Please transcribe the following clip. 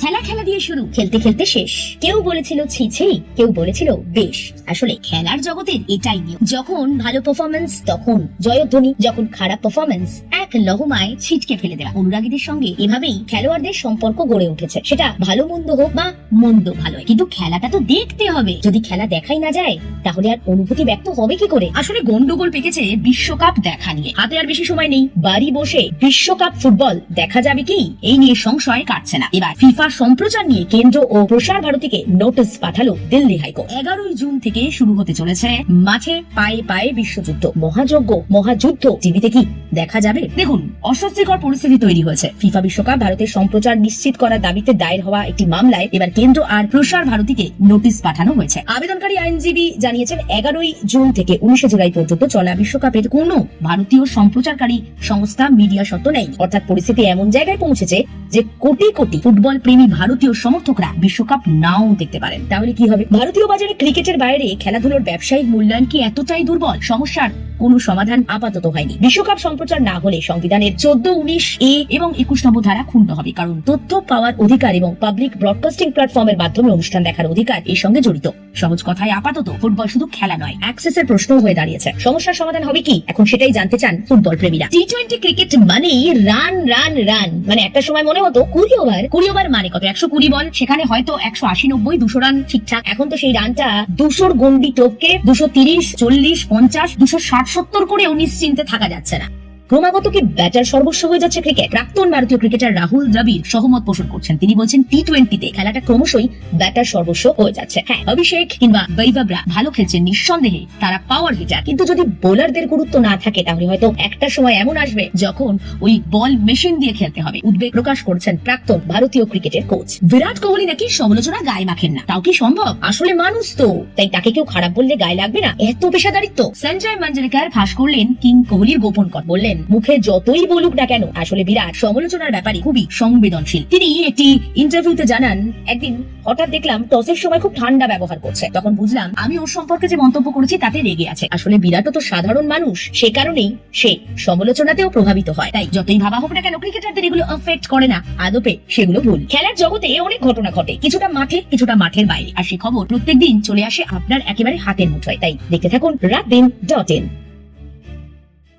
খেলা খেলা দিয়ে শুরু, খেলতে খেলতে শেষ। কেউ বলেছিল ছি ছি, কেউ বলেছিল বেশ। আসলে খেলার জগতের এটাই নিয়ম, যখন ভালো পারফরমেন্স তখন জয়ধ্বনি, যখন খারাপ পারফরমেন্স এক লহমায় ছিটকে ফেলে দেওয়া। অনুরাগীদের সঙ্গে এভাবেই খেলোয়াড়দের সম্পর্ক গড়ে উঠেছে, সেটা ভালো মন্দ হোক বা মন্দ ভালো, কিন্তু খেলাটা তো দেখতে হবে। যদি খেলা দেখাই না যায় তাহলে আর অনুভূতি ব্যক্ত হবে কি করে? আসলে গন্ডগোল পেকেছে বিশ্বকাপ দেখা নিয়ে। হাতে আর বেশি সময় নেই, বাড়ি বসে বিশ্বকাপ ফুটবল দেখা যাবে কি এই নিয়ে সংশয় কাটছে না। এবার ফিফা সম্প্রচার নিয়ে কেন্দ্র ও প্রসার ভারতীকে নোটিশ পাঠালো দিল্লি হাইকোর্ট। 11 জুন থেকে শুরু হতে চলেছে মাঠে পায়ে পায়ে বিশ্বযুদ্ধ, মহাযুদ্ধ টিভিতে কি দেখা যাবে? দেখুন, অস্বস্তিকর পরিস্থিতি তৈরি হয়েছে। ফিফা বিশ্বকাপ ভারতের সম্প্রচার নিশ্চিত করার দাবিতে দায়ের হওয়া একটি মামলায় এবার কেন্দ্র আর প্রসার ভারতীকে নোটিশ পাঠানো হয়েছে। আবেদনকারী আইনজীবী জানিয়েছেন 11 জুন থেকে 19 জুলাই পর্যন্ত চলা বিশ্বকাপের কোন ভারতীয় সম্প্রচারকারী সংস্থা মিডিয়া সত্ত্ব নেই। অর্থাৎ পরিস্থিতি এমন জায়গায় পৌঁছেছে যে কোটি কোটি ফুটবল প্রেমী ভারতীয় সমর্থকরা বিশ্বকাপ নাও দেখতে পারেন। তাহলে কি হবে? ভারতীয় বাজারে ক্রিকেটের বাইরে খেলাধুলোর ব্যবসায়িক মূল্যায়ন কি এতটাই দুর্বল? সমস্যার কোনো সমাধান আপাতত হয়নি। বিশ্বকাপ সম্প্রচার না হলে সংবিধানের 14, 19 এ এবং 21 নম্বর ধারা ক্ষুণ্ণ হবে, কারণ তথ্য পাওয়ার অধিকার এবং পাবলিক ব্রডকাস্টিং প্ল্যাটফর্মের মাধ্যমে অনুষ্ঠান দেখার অধিকার এর সঙ্গে জড়িত। সহজ কথায় আপাতত ফুটবল শুধু খেলা নয়, অ্যাক্সেসের প্রশ্ন হয়ে দাঁড়িয়েছে। সমস্যার সমাধান হবে কি এখন সেটাই জানতে চান ফুটবল প্রেমীরা। টি-20 ক্রিকেট মানেই রান রান রান, মানে একটা সময় মনে হতো 20 ওভার মানে কত, 120 বল, সেখানে হয়তো 180, 90, 200 রান ঠিকঠাক। এখন তো সেই রানটা 200 গন্ডি টপকে 230, 40, 50, 260, 70 করেও নিশ্চিন্তে থাকা যাচ্ছে না। ক্রমাগত কি ব্যাটার সর্বস্ব হয়ে যাচ্ছে ক্রিকেট? প্রাক্তন ভারতীয় ক্রিকেটার রাহুল দ্রাবিড় সহমত পোষণ করছেন। তিনি বলছেন টি-20তে খেলাটা ক্রমশই ব্যাটার সর্বস্ব হয়ে যাচ্ছে। হ্যাঁ, অভিষেক কিংবা বৈভবরা ভালো খেলছেন, নিঃসন্দেহে তারা পাওয়ার হিটার, কিন্তু যদি বোলারদের গুরুত্ব না থাকে তাহলে হয়তো একটা সময় এমন আসবে যখন ওই বল মেশিন দিয়ে খেলতে হবে। উদ্বেগ প্রকাশ করছেন প্রাক্তন ভারতীয় ক্রিকেটের কোচ। বিরাট কোহলি নাকি সমালোচনা গায়ে মাখেন না, তাও কি সম্ভব? আসলে মানুষ তো, তাই তাকে কেউ খারাপ বললে গায়ে লাগবে না, এত পেশাদারিত্ব। সঞ্জয় মঞ্জরেকার ফাঁস করলেন কিং কোহলির গোপন কথা, বললেন মুখে যতই বলুক না কেন আসলে বিরাট সমালোচনার ব্যাপারে খুবই সংবেদনশীল। তিনি একটি ইন্টারভিউতে জানান, একদিন হঠাৎ দেখলাম টসের সময় খুব ঠান্ডা ব্যবহার করছে, তখন বুঝলাম আমি ওর সম্পর্কে যে মন্তব্য করেছি তাতে রেগে আছে। আসলে বিরাটও তো সাধারণ মানুষ, সে কারণেই সে সমালোচনাতেও প্রভাবিত হয়। তাই যতই ভাবা হোক না কেন ক্রিকেটারদের এগুলো এফেক্ট করে না, আদপে সেগুলো ভুল। খেলার জগতে অনেক ঘটনা ঘটে, কিছুটা মাঠে কিছুটা মাঠের বাইরে, আর সে খবর প্রত্যেকদিন চলে আসে আপনার একেবারে হাতের মুঠোয়। তাই দেখতে থাকুন রাতদিন.in।